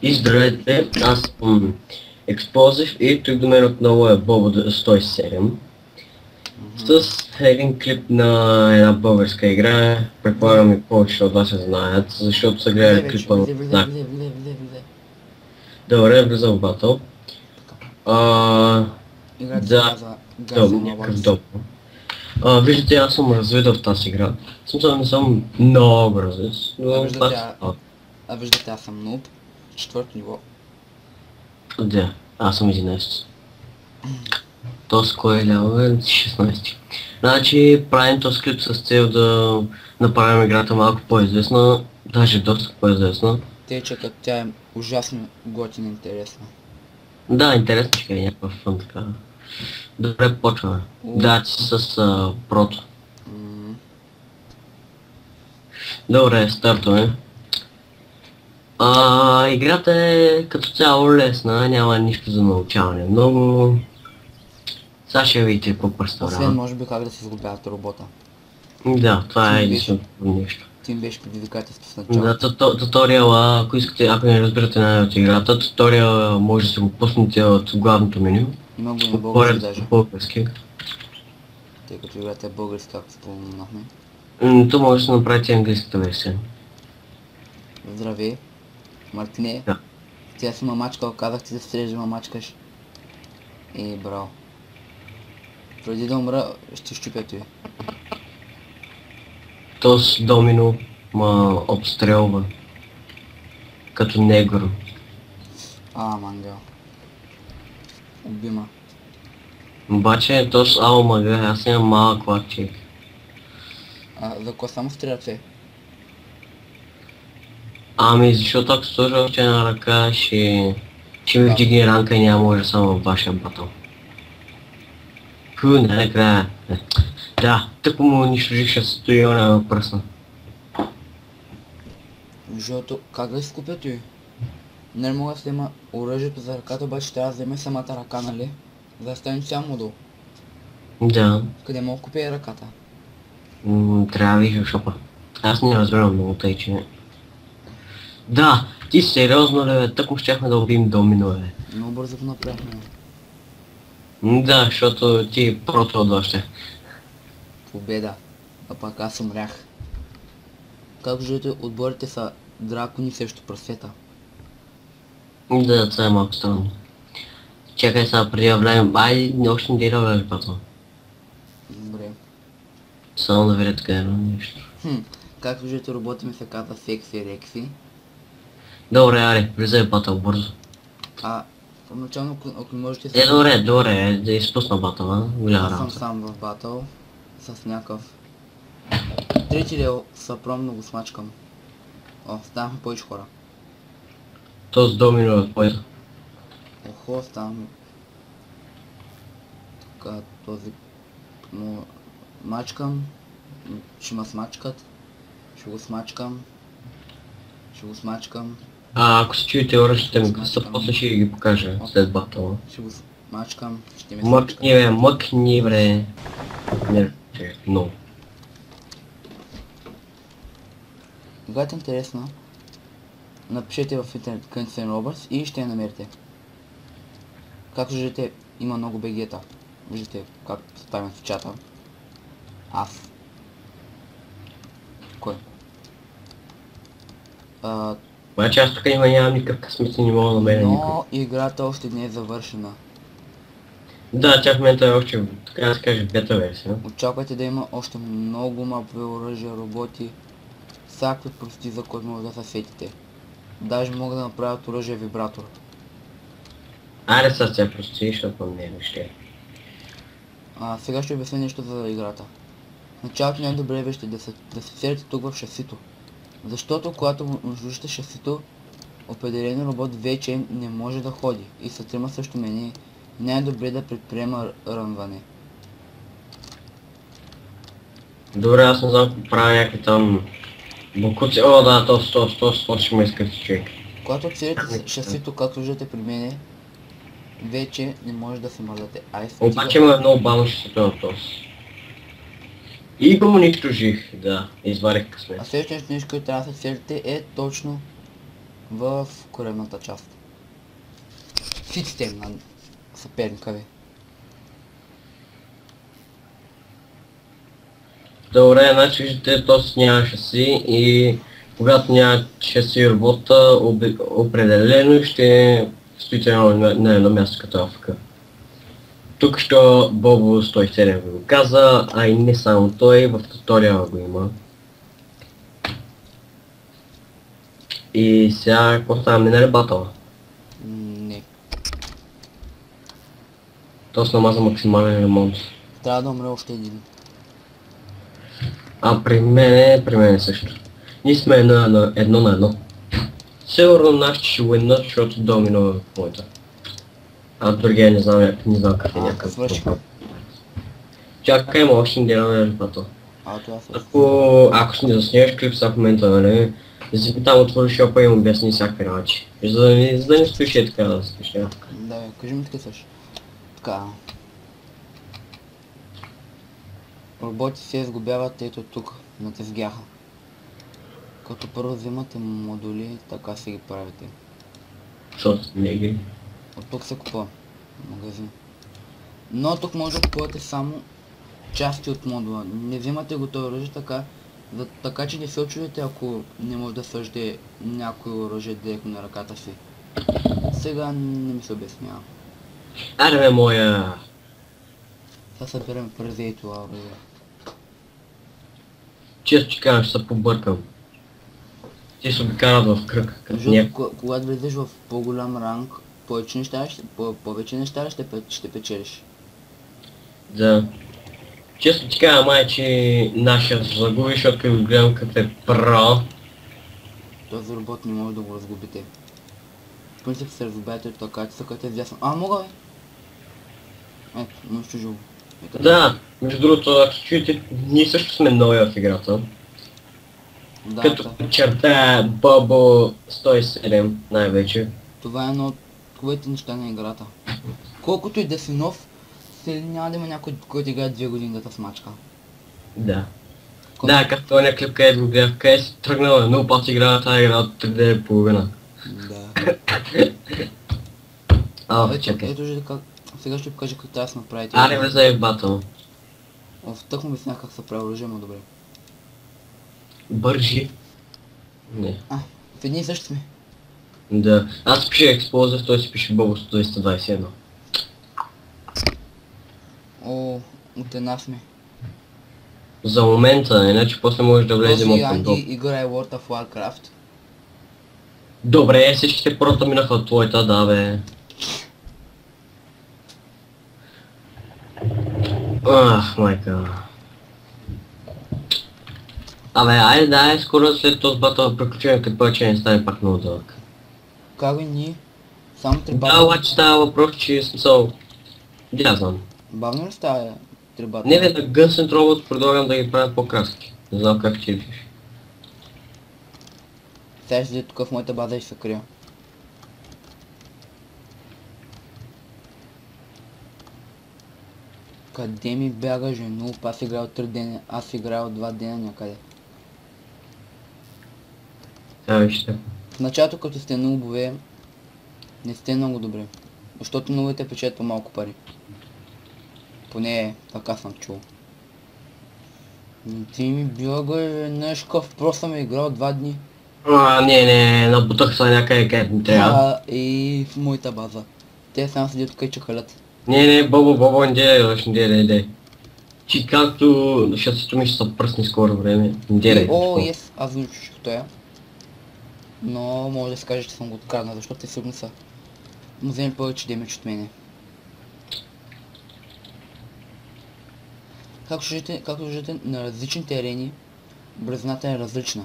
И здравейте, аз съм Explosive и тук до мен отново е Бобо 107 с един клип на една българска игра. Предполагам и повечето от вас я знаят, защото са гледали клипа на знак. Добре, влизам в батъл. Да, някакъв добро. Виждате, аз съм развит в тази игра. Смисъл, не съм много развит, но виждате, аз съм нуб, 4-то ниво. Да, аз съм 11. Този кой е ляво е 16. Значи правим този клип с цел да направим играта малко по-известна, даже доста по-известна. Тъй, че като тя е ужасно готина и интересна. Да, интересно, че е някакъв фън така. Добре, почваме. Да, ти с прото. Добре, стартваме. Играта е като цяло лесна, няма нищо за научаване. Много... Сега ще видите какво представлява. Освен може би как да се изгубяват робота. Да, това е единственото нещо. Ти им беше предизвикателство в началото. Да, туториала, ако искате, ако не разбирате най-от играта, туториала може да се го пуснете от главното меню. Много на български даже. Български. Тъй като играта е български, както споменахме. То може да се направите английската версия. Здравей, Мартине. Да. Тя си мамачкал, казах ти да стреляш да мамачкаш. И браво. Преди да умра, ще щупя той. Този домино ма обстрелва. Като негро. Мангал. Убима. Обаче този мага, аз имам малък лакчик. За кой само стреляте? Защото ако сложа още една ръка, ще ми вдигне ранка и няма може само във вашия батъл. Накрая. Да, тъпо му унищожих шестото на пръсна. Защото как да изкупя той? Не мога да взема оръжието за ръката, обаче трябва да вземе самата ръка, нали? За да стане само долу. Да. Къде мога да купя и ръката? Трябва да вижда шопа. Аз не разбирам много тъй, че... Да, ти сериозно ли бе, тъкмо щяхме да убием домино бе. Много бързо го направихме. Да, защото ти прото от още. Победа. А пак аз умрях. Как виждате, отборите са дракони срещу прасета. Да, това е малко странно. Чакай сега преди да влезем. Айде, още не дира влезе пато. Добре. Само да видя така едно нещо. Как виждате, роботи ми се казва Секси Рекси. Добре, аре, влизай батъл бързо. Първоначално, ако можете се... Добре, да изпусна батъла, голяма работа. Аз съм сам в батъл, с някакъв... Трети лево, съпромно го смачкам. Ставахме повече хора. Този домино е поеда. Ставаме... Така, този... Но... Мачкам... Ще ма смачкат. Ще го смачкам. Ако се чуете оръжите ми къса, после ще ги покажа след батъла. Ще го смачкам, ще ме смачкам. Мъкни бре. Не, много. Играта е интересна. Напишете в интернет Guns N' Roses и ще я намерите. Както виждате, има много бегета. Виждате как ставим в чата. Аз. Кой? Обаче аз тук нямам никакъв късмет и не мога да намеря никой. Но играта още не е завършена. Да, тя в момента е още, така да се каже, бета версия. Очаквайте да има още много мапове, оръжия, роботи. Всякакви прости, за които може да се сетите. Даже мога да направят оръжие вибратор. Аре с тя прости, защото не е въобще. Сега ще обясня нещо за играта. В началото не е добре вижте да се селите тук в шасито. Защото когато разрушите шасито, определен робот вече не може да ходи и са трима също мене, не е добре да предприема рънване. Добре, аз не знам ако правя някакви там букуци. Да, то ще ме изкърти човек. Когато целите шасито, както виждате при мене, вече не може да се мърдате. Обаче има много бавно шасито на този. И го унищожих, да, изварих късмет. Следващото нещо, което трябва да се целите е точно В коренната част. Фиците на съперника ви. Добре, значи виждате, то няма шаси и когато няма шаси работа, определено ще стоите на едно място като АФК. Тук що Бобо 107 ви го каза, а и не само той, в туториала го има. И сега, какво става, минали ли батъла? Не. То се намаза максимален ремонт. Трябва да умре още един. А при мен също. Ние сме едно на едно. Сигурно нашите ще уинат, защото домино е моята. А другия не знам как е някакъв. Свърши. Чакай, има още не деламе батъл. Това свърши. Ако си не заснеш клип сега в момента, нали? Там отвори шопа и му обясни всякакви начи. За да не стоиш така да стоиш. Да, кажи ми така също. Така. Роботи се изгубяват ето тук, на тезгяха. Като първо взимате модули, така си ги правите. Защото не ги. От тук се купува магазин. Но тук може да купувате само части от модула. Не взимате готови оръжие така че не се очудите, ако не може да свържете някой оръжие директно на ръката си. Сега не ми се обяснява. Аре бе моя! Сега събираме през и това оръжие. Често ти кажа, ще се побъркам. Ти се обикарат в кръг. Защото когато влезеш в по-голям ранг, повече неща ще печелиш. Да. Често ти кажа, май, че нашия загуби, защото като гледам като е про. Този робот не може да го разгубите. В принцип се разгубяте така, че са като е вясно. Мога бе! Ето, може чужо. Да, между другото, ако чуете, ние също сме нови в играта. Да, Като подчертая Бобо 107 най-вече. това е едно от хубавите неща на играта. Колкото и да си нов, няма да има някой, който играе 2 години да те смачка. Да. Да, както този клип, където го гледах, къде си тръгнал, много пъти игра на тази игра от 3,5. Да. Чакай. Ето же как... Сега ще ви покажа как трябва да се направите. Аре влезе в батъл. Тък му обяснях как се прави оръжие, но добре. Бържи. Не. В едни и същи сме. Да. Аз пиша Explosive, той си пише Бобо 221. От една сме. За момента, иначе после може да влезем Този от Анди долу. играе World of Warcraft. Добре, всичките прота минаха от твоята, да бе. Майка. Абе, айде, скоро след този батъл приключение, като повече не стане пак много дълъг. Как бе ние? Само 3 бата. Да, обаче става въпрос, че смисъл... Да, знам. Бавно ли става 3 бата? Не бе, на Guns N' Robots предлагам да ги правят по-краски. Не знам как ти виждаш. Сега ще тук в моята база и ще се крия. Къде ми бяга жено? Аз играл 3 дена, аз играл 2 дена някъде. Вижте. В началото като сте нубове, не сте много добре. Защото нубовете печелят по-малко пари. Поне така съм чул. Ти ми бягай веднъж къв, просто съм играл 2 дни. Не, набутах се някъде където ми трябва. И в моята база. Те само седят тук и чакалят. Не, Бобо, не делай. Ти както шасито ми ще се пръсне скоро време. Не делай. Ес, аз го чучих тоя. Но може да се каже, че съм го откраднал, защото те сигурно са. Му вземе повече демидж от мене. Както виждате на различните арени, брезната е различна.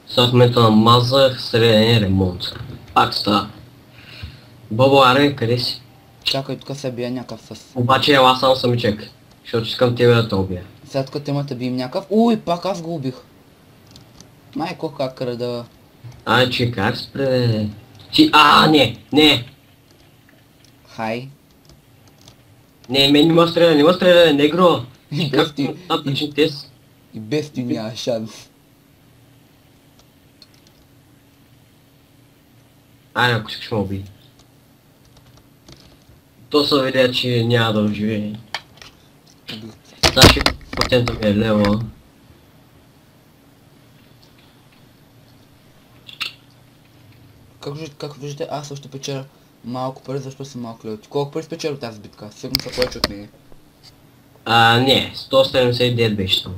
Сега в момента намазах среден ремонт. Пак става. Бобо, аре, къде си? Чакай, тук се бия някакъв с... Обаче ела само самичек. Защото искам тебе да те убия. Сега тук темата бием някакъв... пак аз го убих. Майко, как крада. Че как спре? Ти... не! Хай. Не, мен не ме стреля, негро! И Как без ти... начин тест? И без ти няма шанс. Айде, ако искаш ме убий. То се видя, че няма да оживее. Значи процента ми е лево. Както виждате, аз също печеля малко пари, защо съм малко лево. Колко пари спечели тази битка? Сигурно са повече от мене. Не, 179 беше там.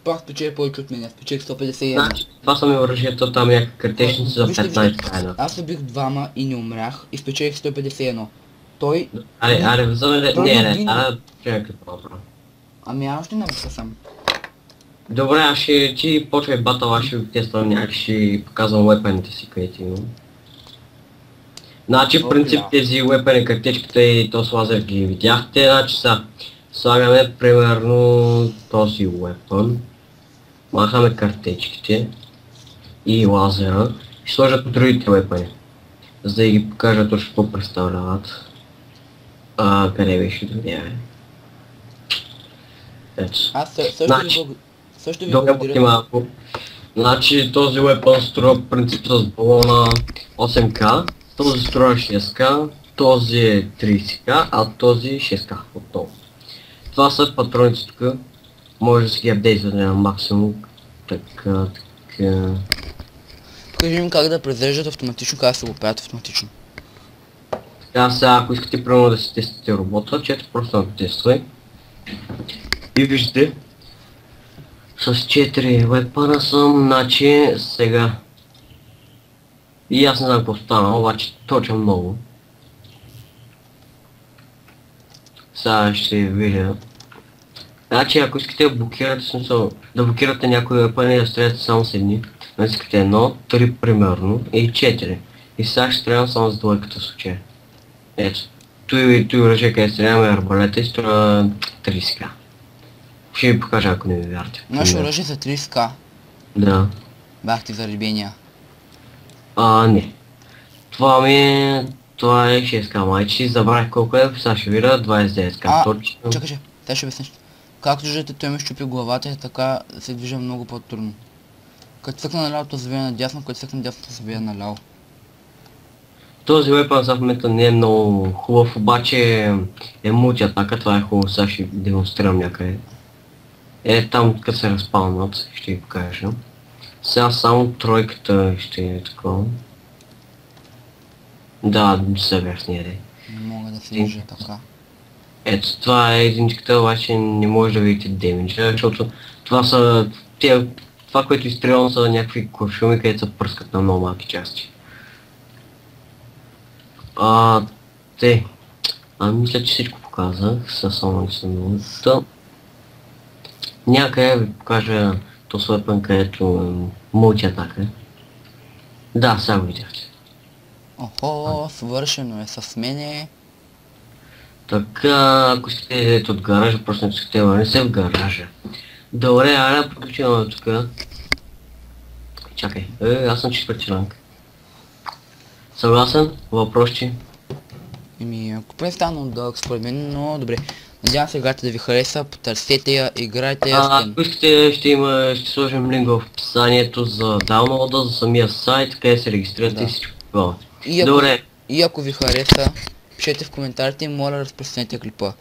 Пак спечели повече от мен, аз спечелих 151. Значи, това са ми оръжията, там някакви картечници за Вижте, 15 тайна. аз убих двама и не умрях и спечелих 151. Той... Аре, вземе Той не, не гина. чакай какво направя. Ами аз още не бих съм. Добре, аз ще ти почвай батъл, аз ще тествам някак, ще показвам уепените си, където имам. Значи в принцип тези уепени, картечката и този лазер ги видяхте, значи са слагаме примерно този уепън, махаме картечките и лазера и сложат другите уепени, за да ги покажа точно какво представляват. Къде беше другия? Ето. Аз също ви Добре, благодаря. малко. Значи този уепън струва в принцип с балона 8к, този струва 6к, този е 30к, а този 6к отново. Това са патроници тук, може да си ги апдейтвате на максимум, така. Покажи ми как да презреждат автоматично, как да се го правят автоматично. Така сега, ако искате примерно да си тестите робота, чето просто да го тествай. И виждате, с 4 уепъна съм, значи сега. И аз не знам какво стана, обаче точно много. Сега ще видя. Значи ако искате да блокирате, смисъл, да блокирате някои уепъни и да стреляте само с едни, но искате 1, 3 примерно и 4. И сега ще стрелям само с двойката в случая. Ето. Той оръжие, къде стреляваме арбалета и струва 30к. Ще ви покажа, ако не ми вярвате. Наше оръжие за 30к. Да. Бах ти заребения. Не. Това е 6к майчи, забравих колко е, сега ще видя 29к точно. Чакай, сега ще обясниш. Както виждате, той ми щупи главата и така се движа много по-трудно. Като цъкна наляво, то завия надясно, като цъкна дясно, то завия наляво. Този уепън за в момента не е много хубав, обаче е мултиатака, това е хубаво, сега ще демонстрирам някъде. Там като се разпалнат, ще ви покажа. Сега само тройката ще е такова. Да, се верхния де. Не мога да се движа така. Ето, това е единичката, обаче не може да видите демиджа, защото това са това, което изстрелвам са някакви куршуми, където се пръскат на много малки части. Мисля, че всичко показах, със само не съм минута. Някъде ви покажа този уепън, където мултиатака. Да, сега го видяхте. Охо, свършено е с мене. Така, ако искате да идете от гаража, просто не искате да не се в гаража. Добре, айде приключваме тук. Чакай, аз съм четвърти ранг. Съгласен? Въпросчи? Ако представено дълъг според мен, но добре. Надявам се играта да ви хареса, потърсете я, играйте я. Ако искате, ще сложим линк в описанието за даунлода, за самия сайт, къде се регистрирате и всичко такова. Добре. И ако ви хареса, пишете в коментарите и моля разпространете клипа.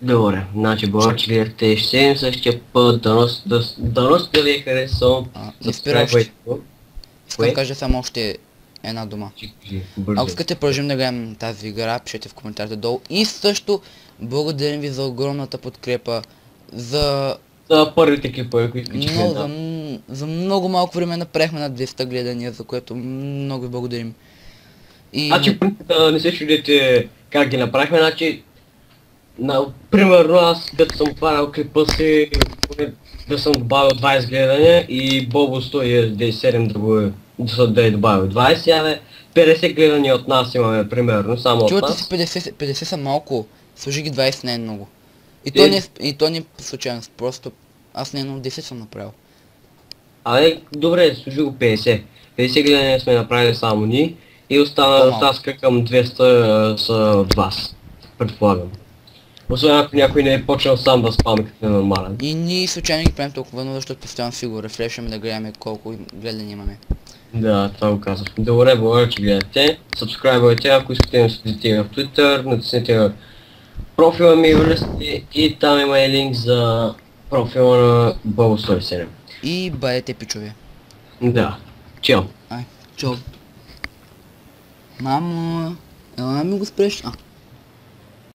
Добре, значи благодаря, че гледахте, ще се видим същия път, дано да ви е харесал. Не спира още. Искам да кажа само още една дума. Ако искате продължим да гледам тази игра, пишете в коментарите долу. И също благодарим ви за огромната подкрепа, за първите клипове, ако искате. За много малко време направихме на 200 гледания, за което много ви благодарим. Значи, не се чудете как ги направихме, значи, примерно аз като съм правил клипа си, да съм добавил 20 гледания и Бобо 197 да е добавил 20, 50 гледания от нас имаме примерно, само от нас. Чувате си 50 са малко, сложи ги 20 не е много. И то не е случайно, просто аз не едно 10 съм направил. Добре, сложи го 50. 50 гледания сме направили само ние и остатъка към 200 са от вас, предполагам. Освен ако някой не е почнал сам да спами като е нормален. И ние случайно ги правим толкова, защото постоянно си го рефрешваме да гледаме колко гледания имаме. Да, това го казах. Добре, благодаря, че гледате. Сабскрайбвайте, ако искате да ме следите в Twitter, натиснете на профила ми и там има и линк за профила на Bobo107. И бъдете пичове. Да. Чао. Ай, чао. Мамо, ела ми го спреш.